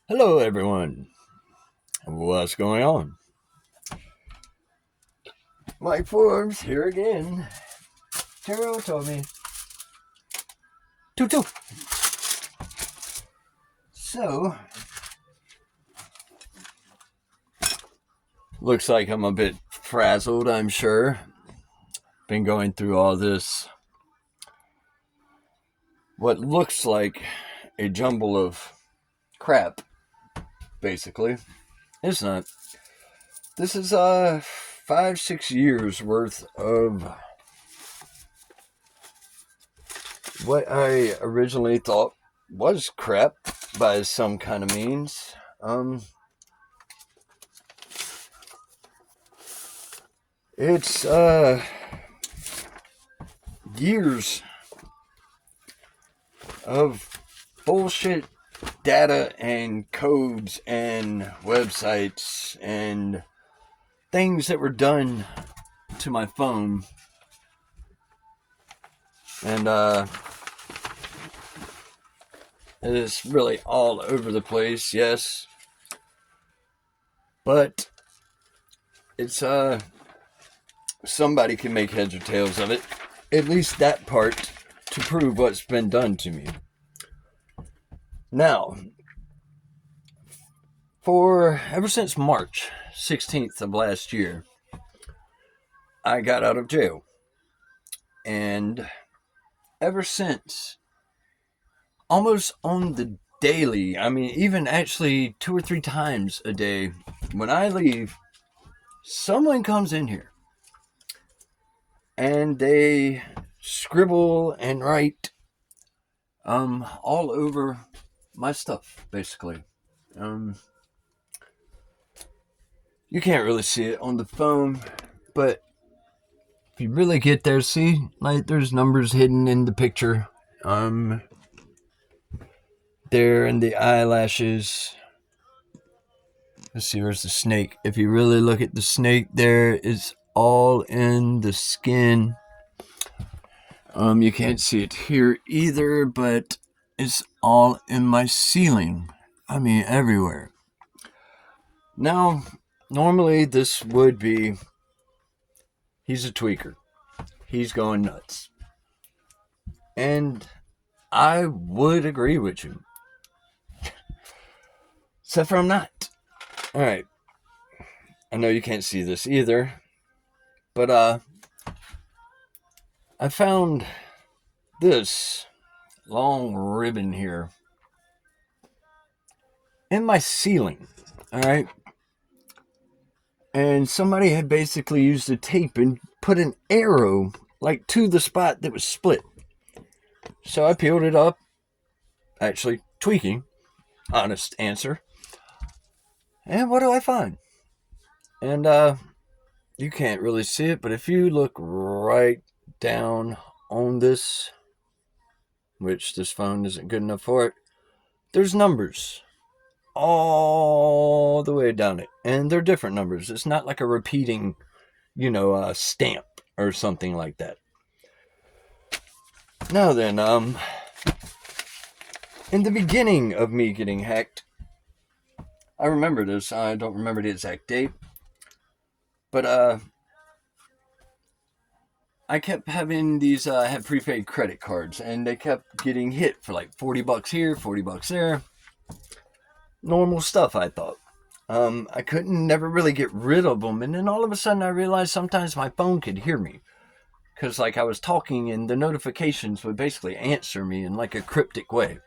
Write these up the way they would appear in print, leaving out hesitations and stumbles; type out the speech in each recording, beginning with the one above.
Hello, everyone. What's going on? Mike Forbes here again. Taro told me. Toot toot. So, looks like I'm a bit frazzled, I'm sure. Been going through all this, what looks like a jumble of crap, basically. It's not. This is 5-6 years worth of what I originally thought was crap by some kind of means. It's years of bullshit data and codes and websites and things that were done to my phone. And it is really all over the place, yes. But it's somebody can make heads or tails of it. At least that part to prove what's been done to me. Now, for ever since March 16th of last year, I got out of jail. And ever since, almost on the daily, I mean, even actually 2 or 3 times a day, when I leave, someone comes in here and they scribble and write all over my stuff, basically. You can't really see it on the phone, but if you really get there, see, like there's numbers hidden in the picture. There in the eyelashes. Let's see, where's the snake? If you really look at the snake, there it's all in the skin. You can't see it here either, but it's all in my ceiling. I mean, everywhere. Now, normally this would be, he's a tweaker. He's going nuts. And I would agree with you. Except for I'm not. Alright. I know you can't see this either. But, I found this long ribbon here in my ceiling. Alright. And somebody had basically used the tape and put an arrow like to the spot that was split. So I peeled it up, actually tweaking, honest answer. And what do I find? And you can't really see it, but if you look right down on this, which this phone isn't good enough for it, there's numbers all the way down it. And they're different numbers. It's not like a repeating, stamp or something like that. Now then, in the beginning of me getting hacked, I remember this. I don't remember the exact date. But, I kept having these, I had prepaid credit cards, and they kept getting hit for like $40 here, $40 there. Normal stuff, I thought. I couldn't never really get rid of them, and then all of a sudden I realized sometimes my phone could hear me. Because, like, I was talking, and the notifications would basically answer me in, like, a cryptic way.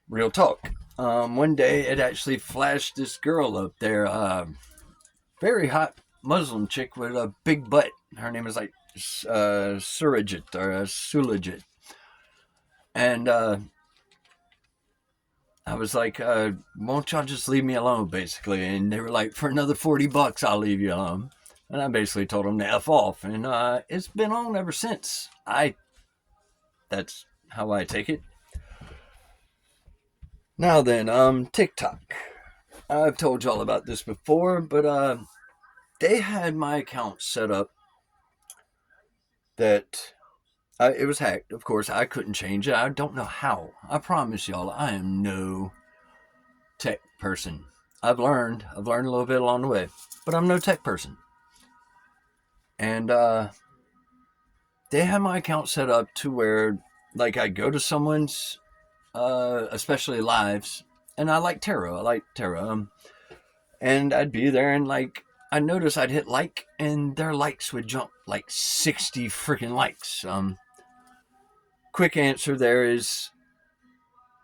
Real talk. One day, it actually flashed this girl up there, very hot Muslim chick with a big butt. Her name is, like, Surajit, or Sulajit. And, I was like, won't y'all just leave me alone, basically? And they were like, for another $40, I'll leave you alone. And I basically told them to F off. And it's been on ever since. That's how I take it. Now then, TikTok. I've told y'all about this before, but they had my account set up that it was hacked. Of course, I couldn't change it. I don't know how. I promise y'all, I am no tech person. I've learned a little bit along the way, but I'm no tech person. And they have my account set up to where, like, I go to someone's, especially lives, and I like tarot. And I'd be there, and like, I noticed I'd hit like, and their likes would jump like 60 freaking likes. Quick answer there is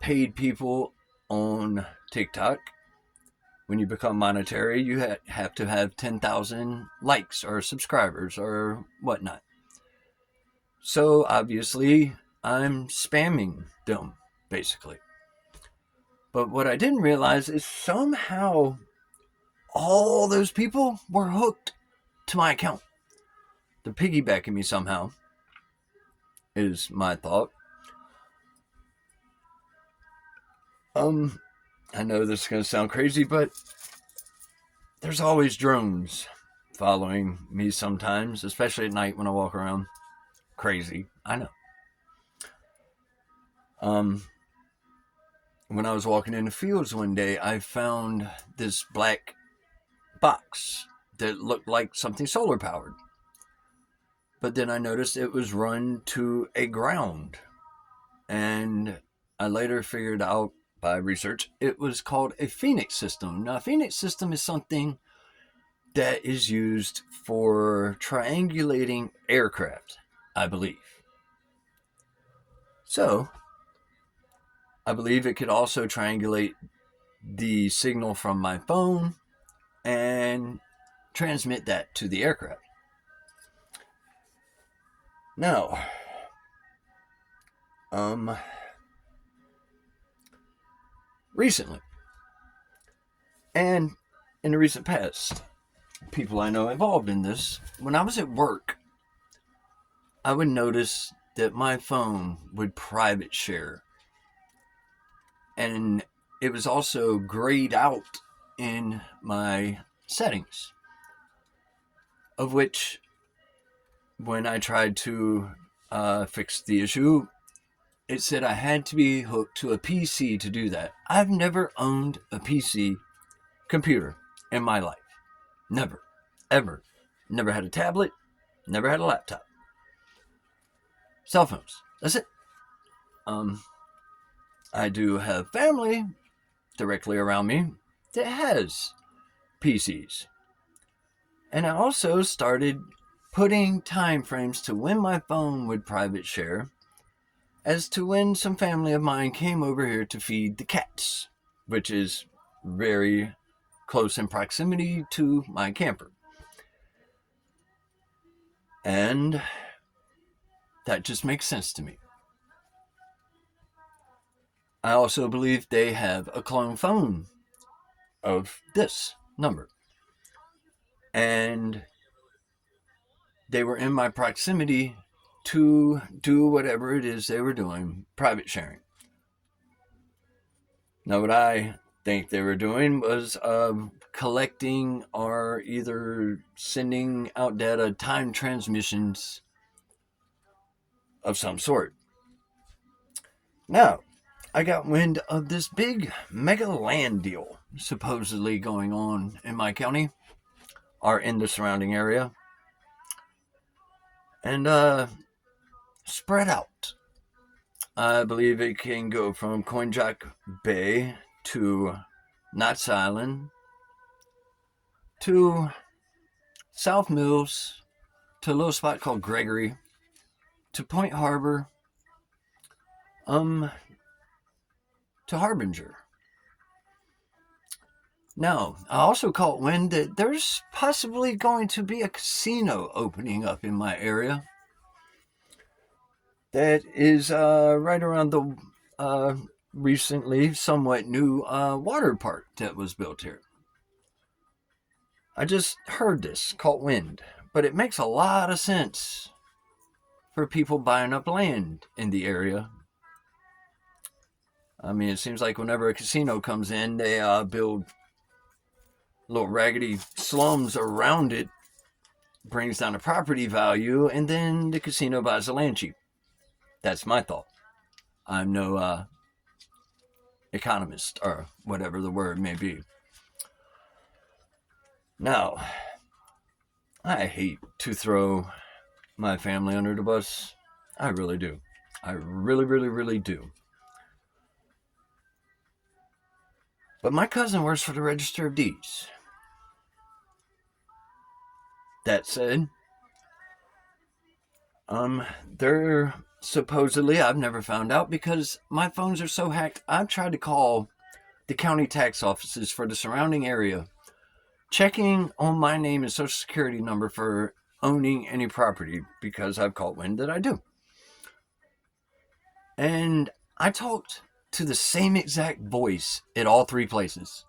paid people on TikTok. When you become monetary, you have to have 10,000 likes or subscribers or whatnot. So obviously, I'm spamming them, basically. But what I didn't realize is somehow all those people were hooked to my account. They're piggybacking me somehow, is my thought. I know this is going to sound crazy, but there's always drones following me sometimes, especially at night when I walk around. Crazy, I know. When I was walking in the fields one day, I found this black box that looked like something solar powered. But then I noticed it was run to a ground. And I later figured out by research it was called a Phoenix system. Now, a Phoenix system is something that is used for triangulating aircraft, I believe. So, I believe it could also triangulate the signal from my phone and transmit that to the aircraft. Now, recently, and in the recent past, people I know involved in this, when I was at work, I would notice that my phone would private share. And it was also grayed out in my settings, of which, when I tried to fix the issue, it said I had to be hooked to a PC to do that. I've never owned a PC computer in my life. Never. Ever. Never had a tablet. Never had a laptop. Cell phones. That's it. I do have family directly around me that has PCs. And I also started putting time frames to when my phone would private share as to when some family of mine came over here to feed the cats, which is very close in proximity to my camper. And that just makes sense to me. I also believe they have a clone phone of this number. And they were in my proximity to do whatever it is they were doing, private sharing. Now, what I think they were doing was collecting or either sending out data, time transmissions of some sort. Now, I got wind of this big mega land deal supposedly going on in my county or in the surrounding area. And spread out. I believe it can go from Coinjack Bay to Knott's Island to South Mills to a little spot called Gregory to Point Harbor to Harbinger. Now, I also caught wind that there's possibly going to be a casino opening up in my area that is right around the recently somewhat new water park that was built here. I just heard this, caught wind, but it makes a lot of sense for people buying up land in the area. I mean, it seems like whenever a casino comes in, they build little raggedy slums around it, brings down the property value, and then the casino buys the land cheap. That's my thought. I'm no economist, or whatever the word may be. Now, I hate to throw my family under the bus. I really do. I really, really, really do. But my cousin works for the Register of Deeds. That said, they're supposedly, I've never found out because my phones are so hacked. I've tried to call the county tax offices for the surrounding area, checking on my name and social security number for owning any property because I've caught wind that I do. And I talked to the same exact voice at all three places.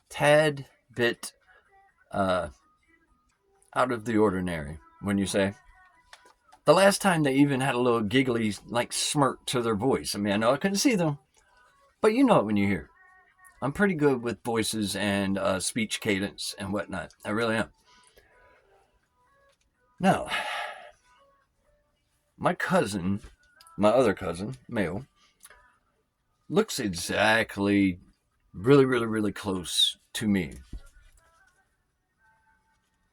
Tad bit out of the ordinary, when you say. The last time they even had a little giggly, like, smirk to their voice. I mean, I know I couldn't see them, but you know it when you hear it. I'm pretty good with voices and speech cadence and whatnot. I really am. Now, my cousin, my other cousin, male, looks exactly really, really, really close to me.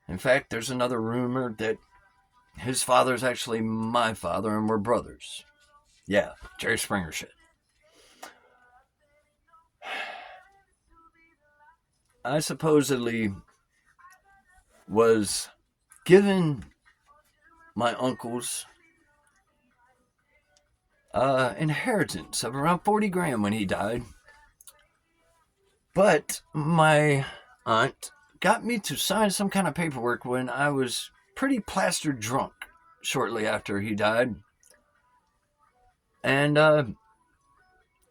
In fact, there's another rumor that his father's actually my father and we're brothers. Yeah, Jerry Springer shit. I supposedly was given my uncle's inheritance of around 40 grand when he died. But my aunt got me to sign some kind of paperwork when I was pretty plastered drunk shortly after he died. And I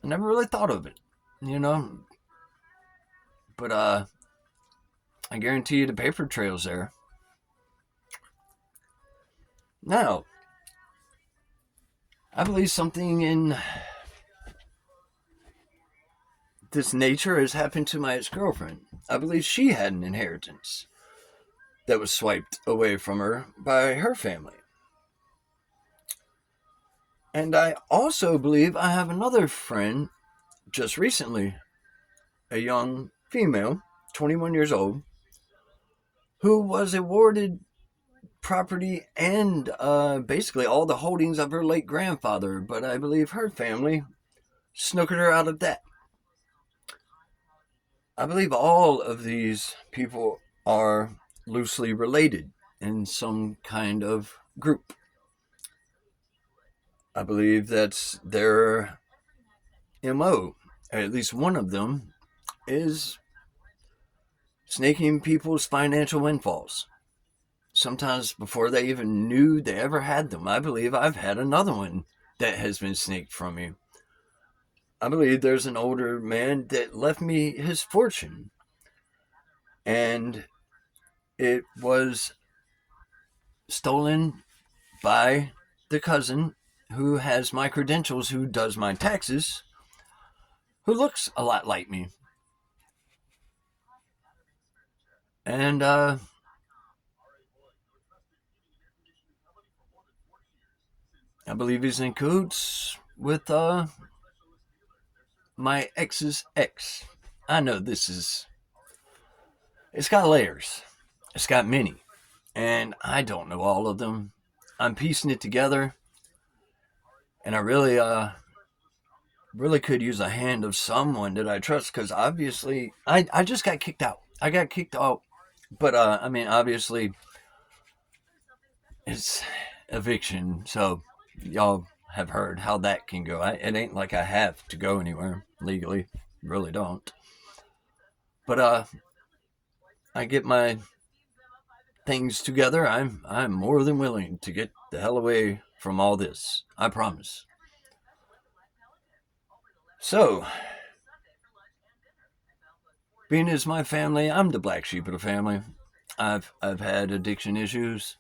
never really thought of it, you know. But I guarantee you the paper trail's there. Now, I believe something in this nature has happened to my ex-girlfriend. I believe she had an inheritance that was swiped away from her by her family. And I also believe I have another friend just recently, a young female, 21 years old, who was awarded property and basically all the holdings of her late grandfather, but I believe her family snookered her out of that. I believe all of these people are loosely related in some kind of group. I believe that's their MO. At least one of them is snaking people's financial windfalls. Sometimes before they even knew they ever had them. I believe I've had another one that has been snaked from me. I believe there's an older man that left me his fortune. And it was stolen by the cousin who has my credentials, who does my taxes, who looks a lot like me. And I believe he's in cahoots with my ex's ex. I know it's got layers. It's got many. And I don't know all of them. I'm piecing it together. And I really could use a hand of someone that I trust, because obviously I just got kicked out. I got kicked out. But I mean, obviously it's eviction, so y'all have heard how that can go. It ain't like I have to go anywhere legally. Really don't. But I get my things together. I'm more than willing to get the hell away from all this. I promise. So, being as my family, I'm the black sheep of the family. I've had addiction issues,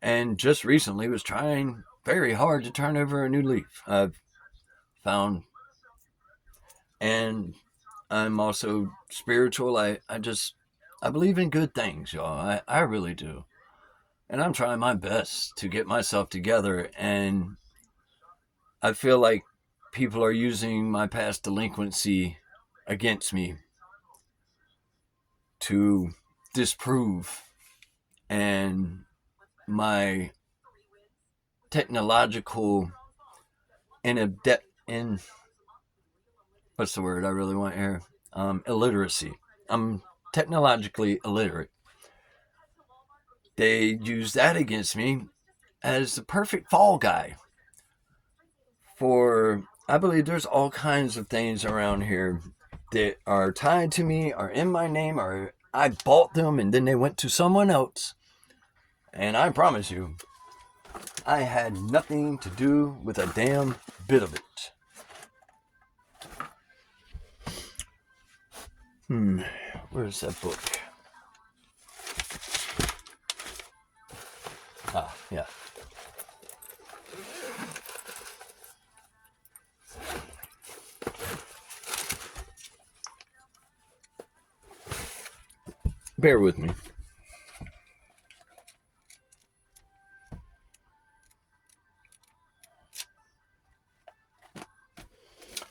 and just recently was trying very hard to turn over a new leaf. I've found, and I'm also spiritual. I believe in good things, y'all. I really do. And I'm trying my best to get myself together. And I feel like people are using my past delinquency against me to disprove and my technological in what's the word I really want here? Illiteracy. I'm technologically illiterate. They use that against me as the perfect fall guy for, I believe there's all kinds of things around here that are tied to me, are in my name, or I bought them and then they went to someone else. And I promise you, I had nothing to do with a damn bit of it. Where's that book? Ah, yeah. Bear with me.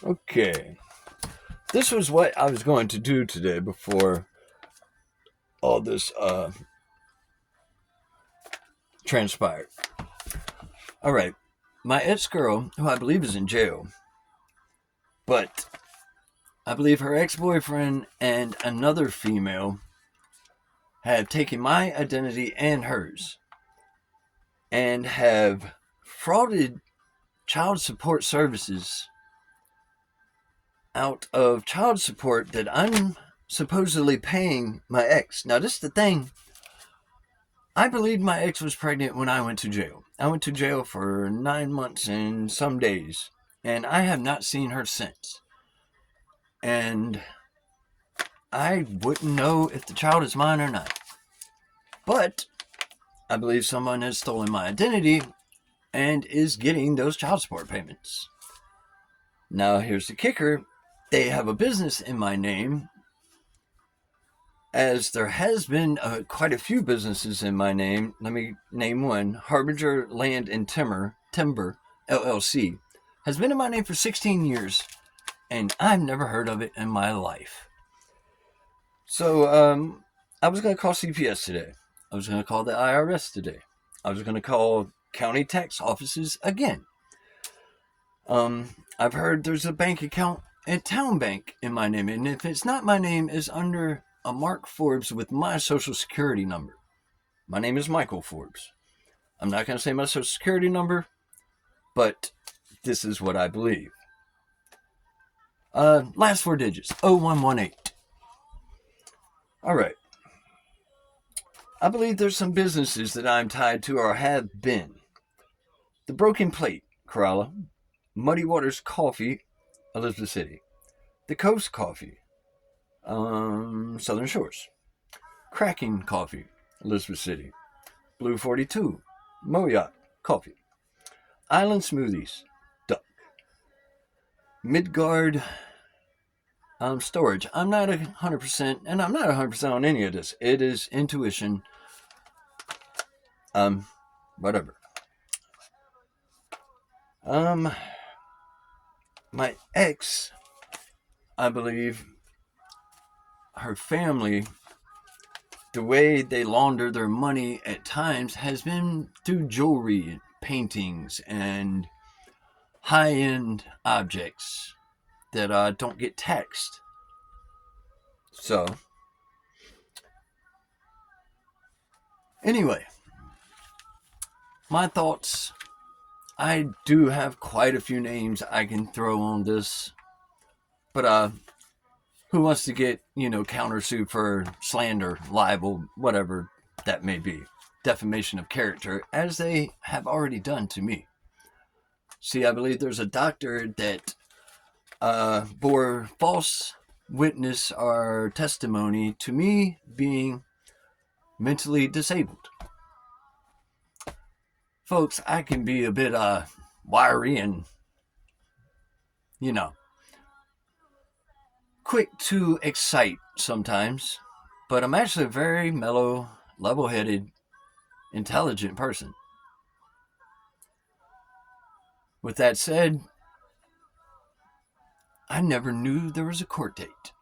Okay. This was what I was going to do today before all this transpired. All right. My ex-girl, who I believe is in jail, but I believe her ex-boyfriend and another female have taken my identity and hers and have frauded child support services out of child support that I'm supposedly paying my ex. Now, this is the thing. I believe my ex was pregnant when I went to jail. I went to jail for 9 months and some days, and I have not seen her since. And I wouldn't know if the child is mine or not. But I believe someone has stolen my identity and is getting those child support payments. Now, here's the kicker. They have a business in my name, as there has been quite a few businesses in my name. Let me name one. Harbinger Land and Timber, LLC, has been in my name for 16 years, and I've never heard of it in my life. So I was going to call CPS today. I was going to call the IRS today. I was going to call county tax offices again. I've heard there's a bank account at Town Bank in my name, and if it's not my name, it's under a Mark Forbes with my social security number. My name is Michael Forbes. I'm not going to say my social security number, but this is what I believe. Last 4 digits, 0118. All right. I believe there's some businesses that I'm tied to or have been. The Broken Plate, Corolla. Muddy Waters Coffee, Elizabeth City. The Coast Coffee, Southern Shores. Cracking Coffee, Elizabeth City. Blue 42, Moyot Coffee. Island Smoothies, Duck. Midgard Storage. I'm not 100%, and I'm not 100% on any of this. It is intuition. Whatever. My ex, I believe, her family, the way they launder their money at times has been through jewelry, paintings, and high-end objects that don't get taxed. So, anyway, my thoughts. I do have quite a few names I can throw on this, but who wants to get, countersued for slander, libel, whatever that may be, defamation of character, as they have already done to me. See, I believe there's a doctor that bore false witness or testimony to me being mentally disabled. Folks, I can be a bit wiry and, quick to excite sometimes, but I'm actually a very mellow, level-headed, intelligent person. With that said, I never knew there was a court date.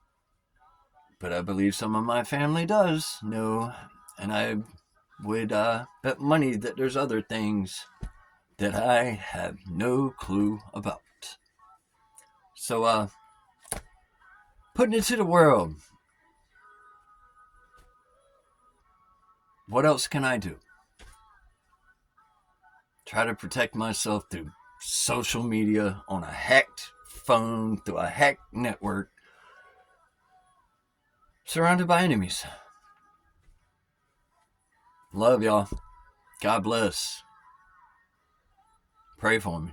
But I believe some of my family does know, and I would bet money that there's other things that I have no clue about. So, putting it to the world, what else can I do? Try to protect myself through social media, on a hacked phone, through a hacked network, surrounded by enemies. Love y'all. God bless. Pray for me.